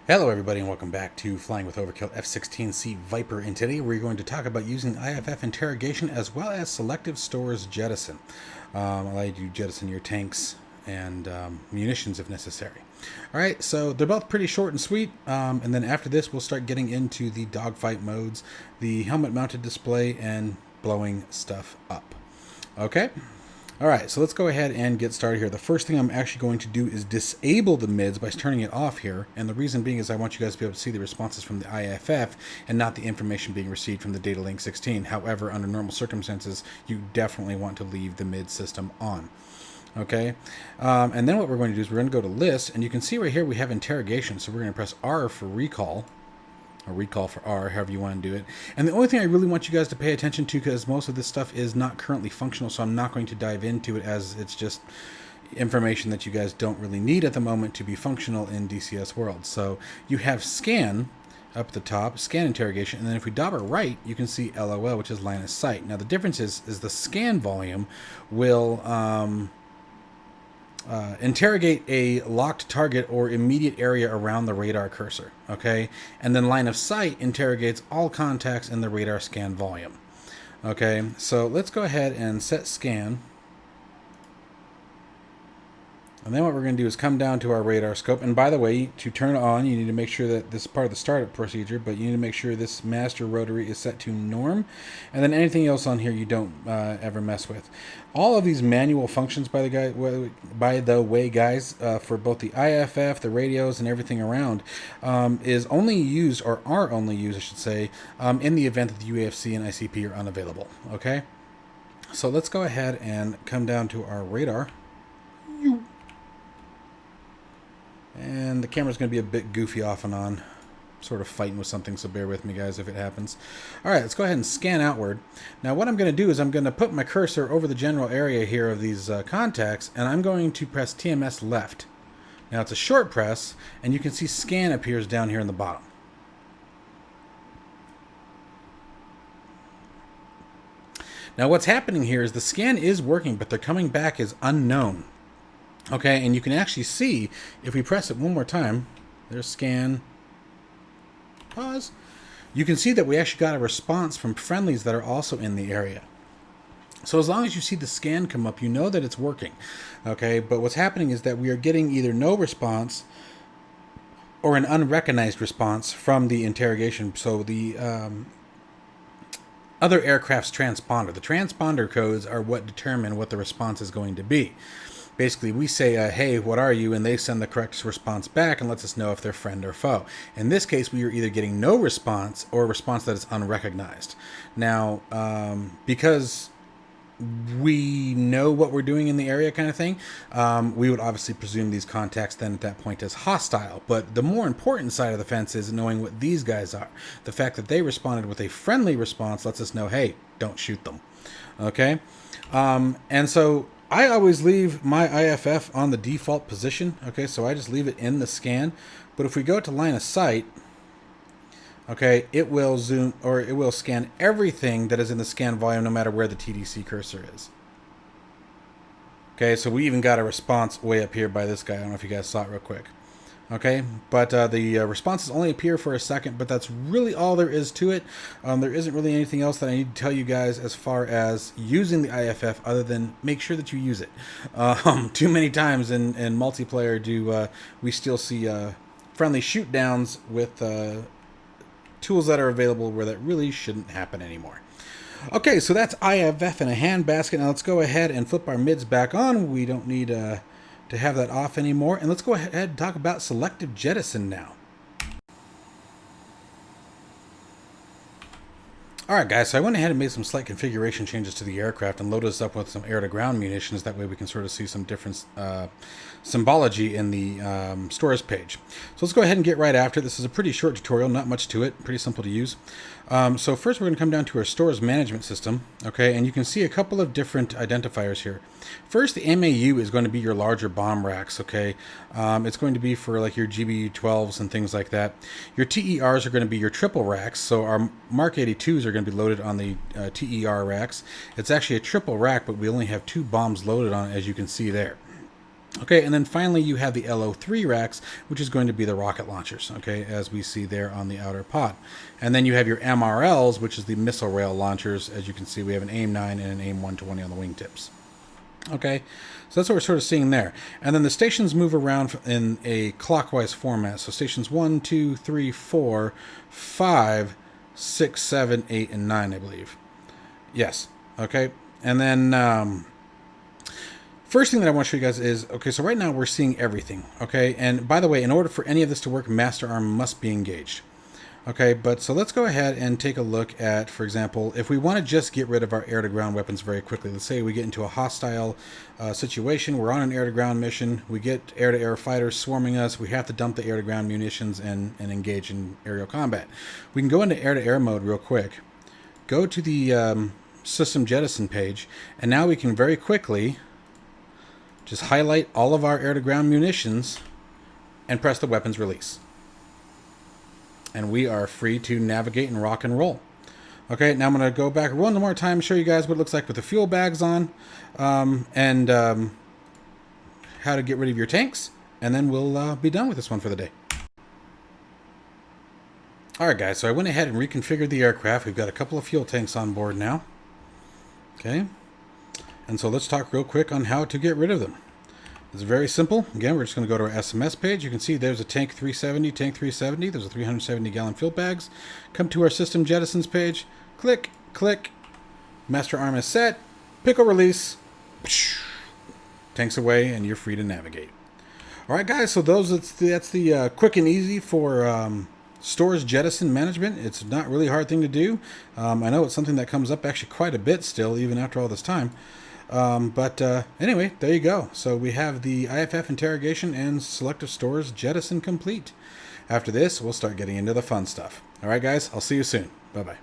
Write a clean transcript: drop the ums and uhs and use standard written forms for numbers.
Hello everybody and welcome back to Flying with Overkill F-16C Viper, and today we're going to talk about using IFF interrogation as well as selective stores jettison. Allow you to jettison your tanks and munitions if necessary. Alright, so they're both pretty short and sweet, and then after this we'll start getting into the dogfight modes, the helmet mounted display, and blowing stuff up. Okay? Alright, so let's go ahead and get started here. The first thing I'm actually going to do is disable the mids by turning it off here. And the reason being is I want you guys to be able to see the responses from the IFF and not the information being received from the data link 16. However, under normal circumstances, you definitely want to leave the mid system on. Okay, and then what we're going to do is we're going to go to list, and you can see right here we have interrogation. So we're going to press R for recall. Or recall for R, however you want to do it. And the only thing I really want you guys to pay attention to, because most of this stuff is not currently functional, so I'm not going to dive into it, as it's just information that you guys don't really need at the moment to be functional in DCS World. So you have scan up at the top, scan interrogation, and then if we dobber right, you can see LOL, which is line of sight. Now the difference is the scan volume will interrogate a locked target or immediate area around the radar cursor, okay? And then line of sight interrogates all contacts in the radar scan volume, okay? So let's go ahead and set scan. And then what we're going to do is come down to our radar scope. And by the way, to turn it on, you need to make sure that this is part of the startup procedure, but you need to make sure this master rotary is set to norm. And then anything else on here you don't ever mess with. All of these manual functions, by the way, guys, for both the IFF, the radios, and everything around, is only used, or are only used, I should say, in the event that the UFC and ICP are unavailable. Okay? So let's go ahead and come down to our radar. And the camera's going to be a bit goofy off and on. Sort of fighting with something, so bear with me, guys, if it happens. Alright, let's go ahead and scan outward. Now what I'm going to do is I'm going to put my cursor over the general area here of these contacts, and I'm going to press TMS left. Now it's a short press, and you can see scan appears down here in the bottom. Now what's happening here is the scan is working, but they're coming back as unknown. Okay, and you can actually see, if we press it one more time, there's scan, pause, you can see that we actually got a response from friendlies that are also in the area. So as long as you see the scan come up, you know that it's working. Okay, but what's happening is that we are getting either no response or an unrecognized response from the interrogation. So the other aircraft's transponder. The transponder codes are what determine what the response is going to be. Basically, we say, hey, what are you? And they send the correct response back and lets us know if they're friend or foe. In this case, we are either getting no response or a response that is unrecognized. Now, because we know what we're doing in the area kind of thing, we would obviously presume these contacts then at that point as hostile. But the more important side of the fence is knowing what these guys are. The fact that they responded with a friendly response lets us know, hey, don't shoot them. Okay? And so I always leave my IFF on the default position. Okay, so I just leave it in the scan. But if we go to line of sight, okay, it will zoom, or it will scan everything that is in the scan volume no matter where the TDC cursor is. Okay, so we even got a response way up here by this guy. I don't know if you guys saw it real quick. Okay, but the responses only appear for a second, but that's really all there is to it. There isn't really anything else that I need to tell you guys as far as using the IFF, other than make sure that you use it. Too many times in multiplayer do we still see friendly shoot downs with tools that are available where that really shouldn't happen anymore. Okay, so that's IFF in a handbasket. Now let's go ahead and flip our mids back on. We don't need to have that off anymore. And let's go ahead and talk about selective jettison now. Alright guys, so I went ahead and made some slight configuration changes to the aircraft and loaded us up with some air-to-ground munitions. That way we can sort of see some different symbology in the stores page. So let's go ahead and get right after it. This is a pretty short tutorial, not much to it, pretty simple to use. So first we're going to come down to our stores management system, okay, and you can see a couple of different identifiers here. First, the MAU is going to be your larger bomb racks, okay. It's going to be for like your GBU-12s and things like that. Your TERs are going to be your triple racks, so our Mark 82s are going to be loaded on the TER racks. It's actually a triple rack, but we only have 2 bombs loaded on it, as you can see there. Okay, and then finally you have the LO3 racks, which is going to be the rocket launchers, okay, as we see there on the outer pod. And then you have your MRLs, which is the missile rail launchers. As you can see, we have an AIM-9 and an AIM-120 on the wingtips. Okay, so that's what we're sort of seeing there. And then the stations move around in a clockwise format. So stations 1, 2, 3, 4, 5, 6, 7, 8, and 9, I believe. Yes, okay. And then first thing that I want to show you guys is, okay, so right now we're seeing everything, okay? And by the way, in order for any of this to work, master arm must be engaged. Okay, but so let's go ahead and take a look at, for example, if we want to just get rid of our air-to-ground weapons very quickly. Let's say we get into a hostile situation. We're on an air-to-ground mission. We get air-to-air fighters swarming us. We have to dump the air-to-ground munitions and engage in aerial combat. We can go into air-to-air mode real quick. Go to the System Jettison page, and now we can very quickly just highlight all of our air-to-ground munitions and press the weapons release. And we are free to navigate and rock and roll. Okay, now I'm going to go back one more time and show you guys what it looks like with the fuel bags on, and how to get rid of your tanks, and then we'll be done with this one for the day. Alright guys, so I went ahead and reconfigured the aircraft. We've got a couple of fuel tanks on board now. Okay, and so let's talk real quick on how to get rid of them. It's very simple. Again, we're just going to go to our SMS page. You can see there's a tank 370, tank 370. There's a 370-gallon fuel bags. Come to our System Jettisons page. Click, click. Master arm is set. Pickle release. Tanks away, and you're free to navigate. All right, guys. So that's the quick and easy for stores jettison management. It's not really a hard thing to do. I know it's something that comes up actually quite a bit still, even after all this time. Anyway, there you go. So we have the IFF interrogation and selective stores jettison complete. After this, we'll start getting into the fun stuff. All right, guys, I'll see you soon. Bye-bye.